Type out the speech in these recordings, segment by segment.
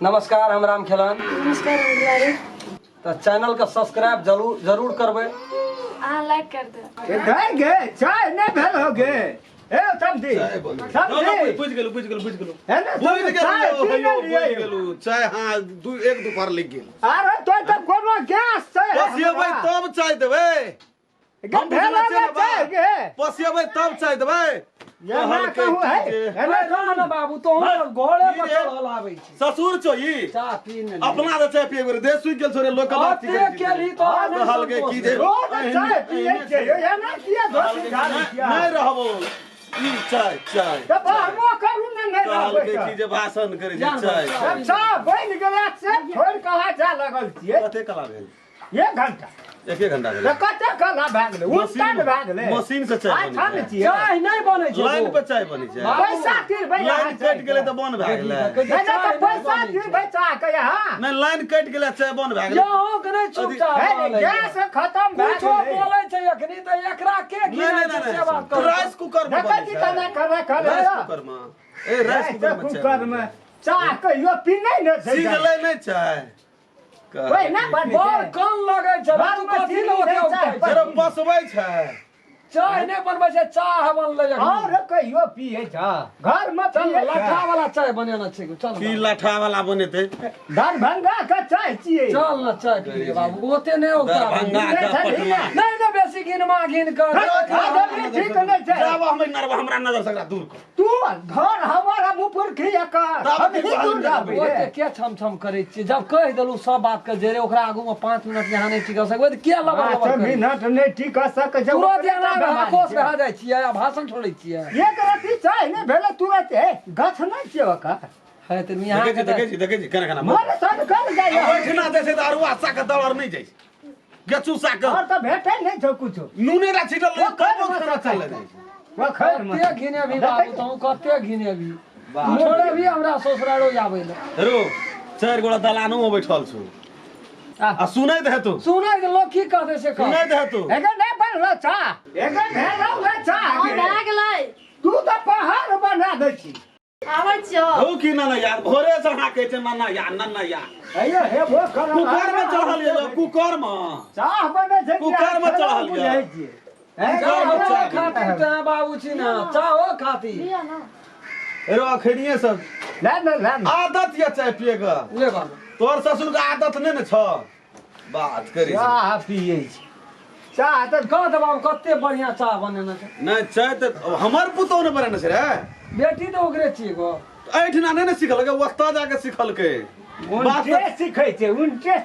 नमस्कार, हम राम खेलान। नमस्कार। तो चैनल का सब्सक्राइब जरूर करबे। लाइक कर दे। गे चाय नहीं भेल हो गे ए सब दी बुझ गेलु है ना चाय पी गेलु चाय। हां एक दोपहर लग गेल। अरे तो तब कोनो गैस से पसियबै तब चाय देबै। हम भेल चाय गे पसियबै तब चाय देबै। ये ना कहू है ना ना बाबू, तो हम घोड़े पर चढ़ल आबै छी। ससुर छो ई चाय पी ने अपना दे चाय पिए दे सुइ गेल छोरे लोक बात केली तो हल के की दे चाय पिए के ये ना किया धोती झाड़ी किया नहीं रहबो ई चाय चाय तब हम करू नहीं हल के रहबो की जे भाषण करे जे चाय चाय बन गेला से छोड़ कहा जा लगल छिए कते कला भेल 1 घंटा 1 घंटा भेल कते कला भाग गेलै उल्टा भाग गेलै मशीन से चाय बनै छै। चाय नहीं बनै छै। लाइन पे चाय बनै छै। पैसा तीर भाई लाइन कट गेलै त बंद भए गेलै। नहीं तो पैसा तीर भाई चाय के हां नहीं लाइन कट गेलै चाय बंद भए गेलै। यहाँ के नहीं चुपचाप गैस खत्म भए कुछो गेलै बोलै छै अखनी त एकरा के गिनै छै से बात कर। राइस कुकर में देखै छी कना करे राइस कुकर में ए राइस कुकर में चाय कहियो पीनै न छै सीझले नहीं चाय ओए ना बन बड़ कम लगै छै। तू कथी ले जरा बसबै छै। चाय नहीं बनबै छै, चाय बनलै और कहियो पिए छ घर में पिए लठा वाला चाय बनेना छै। चल की लाठा वाला बनेते दरभंगा का चाय छिए चल ना चाय पी ले बाबू, ओते नहीं होता। दरभंगा का पटना नहीं ना बेसी गिनमा गिन कर आदमी ठीक नहीं छै जाब हम नरवा हमरा नजर से दूर कर। तू घर हमारा मुपुर खिया का हम ही दूर जाबे ओते के छम छम करै छी। जब कह देलु सब बात के जेरे ओकरा आगू में 5 मिनट यहाँ नहीं टिक सकबै त के लबा 5 मिनट नहीं ठीक सक जब तुरंत आकोश भए जाइ छियै आ भाषण छोड़ै छियै। एक रति चाय नहीं भेले तुरंत गछ नहीं छिए ओका है त यहाँ देखे छी केना केना मन सब कर जाय बैठना दे से अरुआ सा के दलर नहीं जाय गचू सा के और तो भेटै नहीं छ कुछो नूने रा छिटल कबो खाना चले जाय वो खैर में कते घिने भी बाबू, तू कते घिने भी मोरे भी हमरा ससुरालो आबै ले। रो 4 गोला दलानो में बैठल छु आ सुनै दे तू सुनै के लोग की कहते से कह। सुनै दे तू एगो नहीं बनलो चा एगो भेलो चा भए गेलै। तू तो पहाड़ बना दे छी आबै छियो। हो की ना यार भोरे से हां कहै छै नन्ना या अयो हे वो कर कुकर में चढ़ल ये कुकर में चाह बने छै कुकर में चढ़ल ये चाय खातिर त बाबू छी ना, चाहो खातिर लिया ना। रो अखनिए सब ले आदत या चाय पिए का ले बाबू। तोर ससुर के आदत नहीं न छ बात करी चाह पिए छी चाह तो कह दे बाबू कते बढ़िया चाय बनेना छै। नहीं चाय तो हमर पुतो ने बने से रे बेटी तो ओकरे छी गो। ऐठना नहीं न सिखल के वस्ता जाके सिखल के बात उनके सिखै छै उनके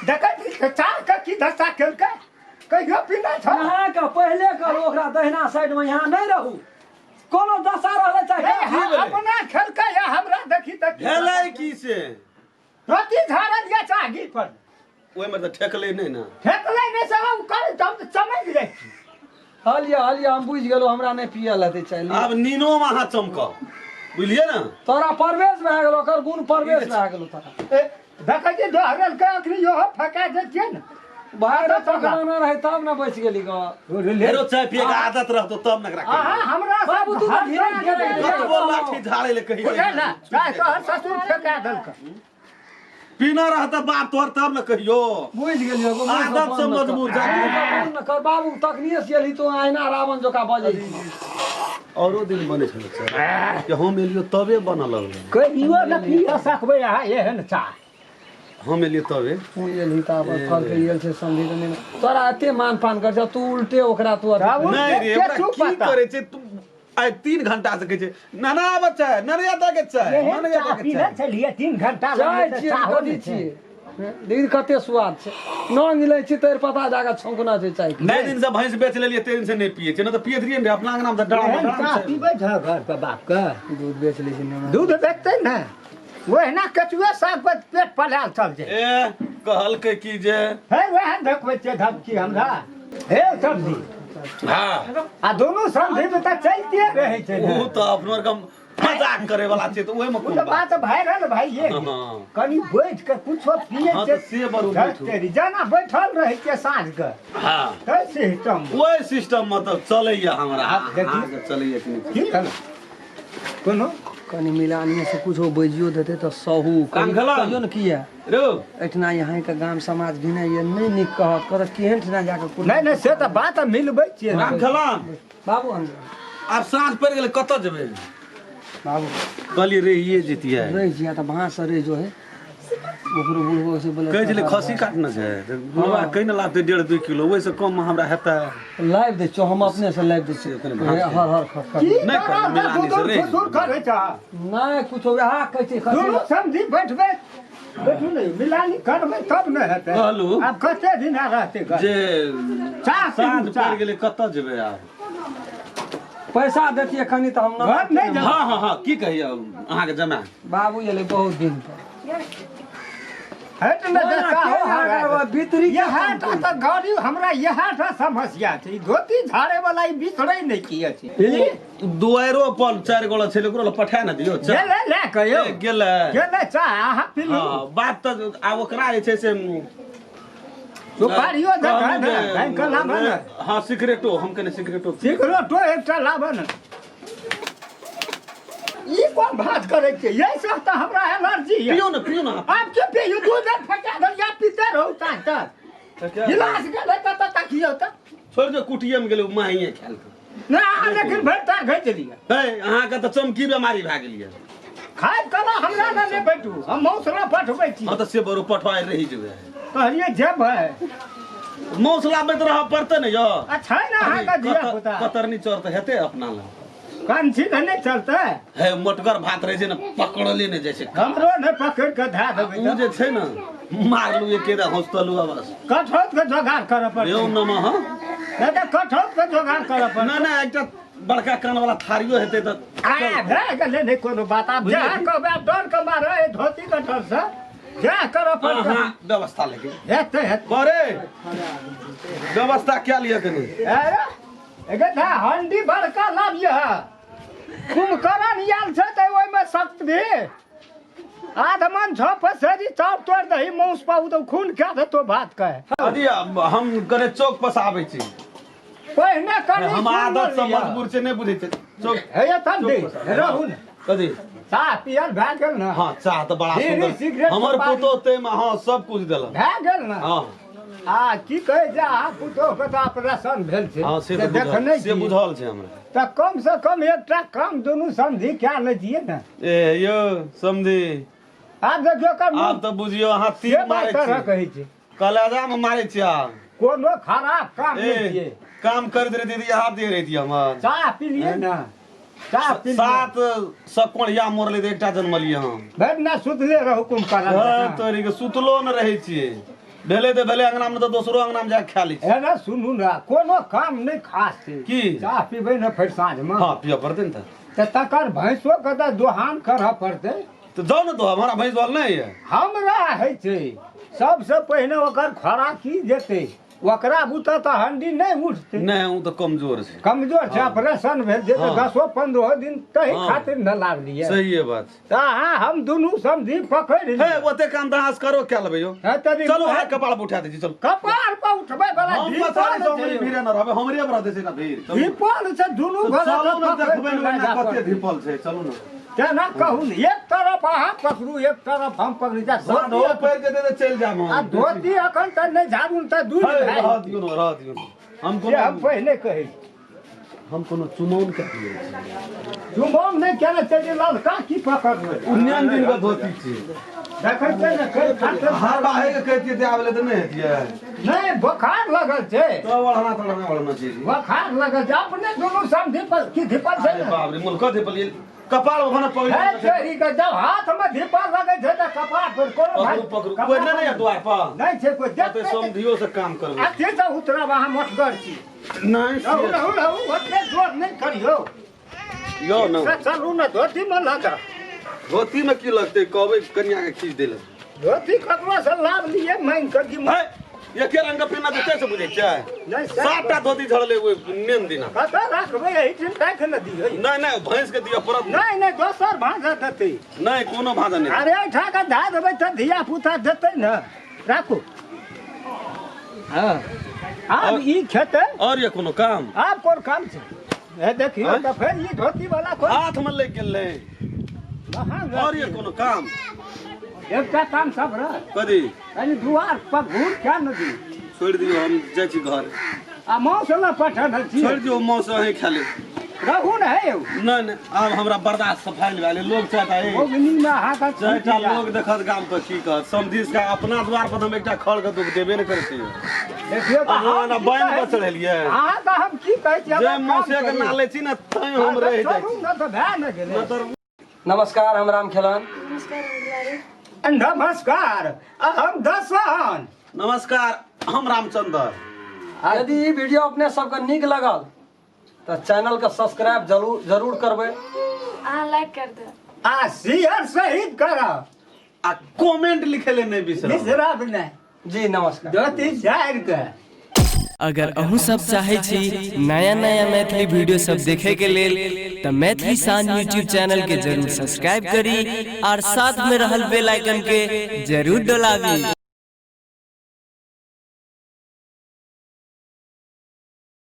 देखै चाह का की दशा केलकै कहियो पीना छ यहाँ का पहले कर ओकरा दहिना साइड में यहाँ नहीं रहू। कोनो दशा रहले चाहे अपना खेलकै या हमरा देखी तक भेलै की से रोटी झाड़ल या चाह गिर पर ओय में तो ठेकले नहीं ना फेकलै ने से हम कर हम समझ जाइ छी हलिया हम बुझ गेलो हमरा नहीं पिए लेते चाय। अब नीनो में हाथ चमक बुझलिए ना तोरा प्रवेश भए गेलो, ओकर गुण प्रवेश भए गेलो तोरा। देखै छी दोहरल के अखनी यो फका दे छै न बाहर तकलाना रहे तब ना बच गेली गो। हेरो चाय पिए के आदत रहतो तब न करा हमरा बाबू तू तो धीरे धीरे कतबो लाठी झाड़े ले कही ना चाह तोहर ससुर फेका देलकै पीना रहता बाप तोहर तब न कहियो बुझ गेलियो गो। आदत से मजबूर जा बाबू तकनिए से एली तो आईना रावण जोका बजै छी। औरो दिन बने छले चाय कि हम एलियो तबे बनल कहियो न पिए सकबै अहाँ एहन चाह हम एलियो तबे तू एली त अब फल के लेल छै समझी के नहीं। तोरा एते मान पान कर तू उल्टे ओकरा तू नहीं रे ओकरा की करे छै तू आइ 3 घंटा से कहै छै नाना बच्चा नरिया दा के चाय नरिया दा के चाय चलिए 3 घंटा चाय छियै कथी छियै दिन कते स्वाद छै। न मिलै छै तोर पता जाके छौंकना छै चाय। नए दिन से भैंस बेच लेलिए ते दिन से नहीं पिए छै न तो पिए रहिए रे अपना अंगना में डरा पीबै छ घर पे बाप के दूध बेच लै छै। दूध बेचतै न ओहिना कचुए साग पर पेट पलाल चल जाए ए कहल के की जे हे वह देखबै छै धमकी हमरा हे सब्जी हां आ दोनों संधि में त चलते रहै छै ऊ तो अपनो कम मजाक करे वाला छै तो ओहि में उ कोन त बात वायरल भाई ये हां कनी बैठ के कुछो पिए हां छै तो से बरू बैठू तेरी जना बैठल रहै छै साँझ के हां तै सिस्टम ओइ सिस्टम मतलब चलैया हमरा देखी। आगे चलैया कि नहीं की कोनो कनी मिलानिए से कुछ बजियो देते तो सहू काम खेला? कहियो न किया रो एठना यहाँ के गाम समाज भी नहीं ये नहीं निक कहत कर केहन ठना जाके कुछ नहीं नहीं से तो बात मिलबै छियै राम खलाम बाबू अंदर आब साँझ पड़ि गेलै कतऽ जेबै बाबू कहलिए रे ये जेतियै रह जिया तो वहां से रे जो है ओकरो बुढ़बो से बोले कहै छलै खस्सी काटना छै हमरा कहि न लागतै 1.5-2 किलो ओहिसँ कम हमरा हेतै लाइव दे छो हम अपने से लाइव दे छियै कनी हर भाग हर खट की नहीं कर, करब मिलानी से रे। फुसुर करै छ नहीं कुछ वहा कहै छै दुनू खसी समझी बैठबै बैठू नहीं मिलानी करबै तब न हेतै कहलू। आब कते दिन रहतै घर जे चाह साँझ पीबू, चाह। पड़ि गेलै कतऽ जेबै आब पैसा देतिए खनी तो हम घर नहीं जा हाँ की कहियौ अहाँके जमा बाबू एले बहुत दिन पर हट न देखा हो हमरा भीतरी के यहाँ त गाड़ी हमरा यहाँ त समस्या छै ई धोती झाड़े वाला ई बिसरै नहि किए छै दुआरो पर 4 गोला छलै ओकरो पठा न दियौ गेले ले कहियो गेलै गेले चाह अहाँ पीलू हाँ बात तऽ आब ओकरा जे छै से सुपारियो देखा कहलू ने जे- बैंक लाबे ने हाँ सिगरेटो हम कने सिगरेटो सिगरेटो एकटा लाबे ने ई कोन बात करै छै यही से त हमरा एलर्जी है पियो न आप के पियो दूध फटा दल या पीते रहू ता गिलास गेले त तकियो त छोड़ जो कुटिये में गेलै माहिए खायल ना अहाँ लेकिन भरता घैच लिया हे अहाँके तऽ चमकी बेमारी भए गेल यऽ खाय कला हमरा ना ने बैठू हम मौसला पठबै छी हाँ तऽ से बड़ो पठवाइ रही जेबै कहलिए जेबै मौसला बैत रह पड़तै ने यौ अच्छा ना अहाँ का दिया पुता कतरनी चोर तऽ हेतै अपना लग कंची त नहीं चलते हे मोटगर भात रहै छै ने पकड़ले ने जाइ छै हमरो ने पकड़ के धा देबै उ जे छै ने मारलू एके दा हॉस्टल बस कठौत के जोगाड़ करऽ पड़तै यौ नमः हाँ नहीं त कठौत के जोगाड़ करऽ पड़तै ना एकटा बड़का कान वाला थारियो हेतै तऽ आ भए गेलै नहीं कोनो बात आब जहाँ कहबै आब डर के मारे धोती कठौत से क्या करऽ पड़तै अहाँ व्यवस्था लेकिन हेतै हेतै बरे व्यवस्था क्या लिया कनी अरे एके धा हंडी बड़का लाबिय कुमकरण आयल छै त ओइमे सख्त भी आधमन छ पसरी चाप तोड़ दही मौस पाउ तो खून क्या देतो भात का अदी हम कने चौक पर से आबै छी पहिने कनी हम आदत से मजबूर छै नहि बुझै छै चौक हे तब दे रहू ने कथी चाह पियल भए गेल ने हाँ चाह तऽ बड़ा बीड़ी, सुंदर सिगरेट, हमर सुपारी। पुतो तेमे हाँ सब कुछ देलक भए गेल ने हाँ आ की कहै जे अहाँ पुतोह के तऽ ऑपरेशन भेल छै हाँ से से तऽ देखने बुझल से छी बुझल छै हमरा तऽ कम से कम एकटा काम दुनू समझी क्या लैतियै ने ए यौ समझी आब देखियो कर आब तऽ बुझियौ अहाँ से तीर बात मारै तरह छी कहै छै कलेजा में मारै छी अहाँ कोनो खराब काम ए नहीं किए काम करैत रही दीदी यहाँ दे रही थी हमर चाह पिलिए ना चाह पिलिए सात सब कोढ़िया मोरले तऽ एकटा जन्मलियै हम भरि ना सुतले रहू कुमकरण तोरी के सुतलो न रहै छियै भेले तऽ भेले अंगना में तऽ दोसरो अंगना में जाके खा लै छी हे ना सुनू ना कोनो काम नहीं खास छै की चाह पीबै ना फेर साँझ में हाँ पिय पड़तै ने तऽ तकर भैंसो के तऽ दोहान करऽ पड़तै तो जाओ ना तो हमारा भैंस वाल नहीं है हमरा है छै सबसे पहिने ओकर खोराकी जेतै ओकरा बुते तऽ हंडी नहीं उठतै नहीं वो तो कमजोर है कमजोर छै ऑपरेशन भेल छै तऽ हाँ। 10-15 दिन तही हाँ। खातिर न लावलियै सही है बात तऽ अहाँ हम दुनू समझी पकड़ि हे ओते काम दहास करो क्या लेबै यो है तनी चलो हाथ कपाड़ पर उठा दै छी चलो कपार पर उठबै बला हम पछाड़ी से हमरे भीड़ न रहबै हमरे पर देसे ना भीड़ चलू। विपल से दुनू तो घर चलू ना देखबै ना कते धिपल छै चलू ना केना कहू ने एक तरफ अहाँ पकड़ू एक तरफ हम पकड़ी जा साधो पैर के दे दे चल जाम आ हम धोती अखन तक नहीं झाड़ू तऽ दूर हे, भाई रह दियो ना रह दियो ना हम जे हम कोनो पहले कही हम कोनो चुनौन के दिए जुमोन नहीं केना चली ललका की पकड़बै उन्नयन दिन का धोती छी देखै छै ने कई खातिर हार बाहे के कहतिए दे आबले त नहीं हतिए नहीं बुखार लगल छै तो वळना छी बुखार लगल छै अपने दुनू समझी पर की धिपल छै अरे ने बाप रे मुल्का धिपल ये कपाल वखना हे पकड़ तेरी के जब हाथ में धिपल लगै छै तऽ कपार पर कोनो भाई पकड़ू कोई नहीं है द्वार पर नहीं छै कोई तो देखते समझियो से काम करबे अते से उतरब अहाँ मोटगर छी नहीं रहू रहू रहू ओते जोर नहीं करियो यो ना से चलू ने धोती में लगा धोती में की लगते कहबे कन्या के खींच देले धोती ककरो से लाभ लिए मांग कर की है ये के रंग पीना देते से बुझे छै नहीं सातटा धोती झड़ले वो नेम दिना कतऽ रखबै एही दिन राख न दियै नहीं नहीं भैंस के दिया परत नहीं नहीं दोसर भाषा देतै नहीं कोनो भाषा नहीं अरे एहिठा के धा देबै तऽ धिया पुता देतै ने राखू हाँ आब ई खेतै और ये कोनो काम आब कोन काम छै ए देखियो हाँ? तऽ फेर ई धोती वाला कोन हाथ में लग गेल कहाँ और ये कोनो काम एकटा काम सब रह कदी कनी दुआर पर घूर क्या नदी छोड़ दियो हम जाइ छी घर आ मौस ल पठल छी छोड़ दियो मौस अहीं खाली रहू न है नहीं नहीं अब हमरा बर्दाश्त सफाई वाले लोग चाहता है ओगनी में हाथ चाहता लोग देखत गाम पर की कहत समझिस का अपना द्वार पर हम एकटा खड़ के दुख देबे न करते देखियो त हम ना बैन पर चढ़लिए हां त हम की कहै छी जे मौसे के नाले छी न तै हम रह जाइ छी न त भए न गेलै नमस्कार, हम राम खेलान। नमस्कार दुलारी। नमस्कार हम दसन नमस्कार हम रामचंद्र यदि ई वीडियो अपने सबके नीक लगल तो चैनल के सब्सक्राइब जरूर करबै। लाइक कर दे। आ शेयर सहित कर आ कमेंट लिखे ले नहीं बिसरब बिसरब नहीं। जी नमस्कार। ज्योति झाड़ के अगर अहू सब चाहे छी नया नया मैथिली वीडियो सब देखे के लेल तो मैथिली शान यूट्यूब चैनल के जरूर सब्सक्राइब करी और साथ में रहल बेल आइकन के जरूर दबावी।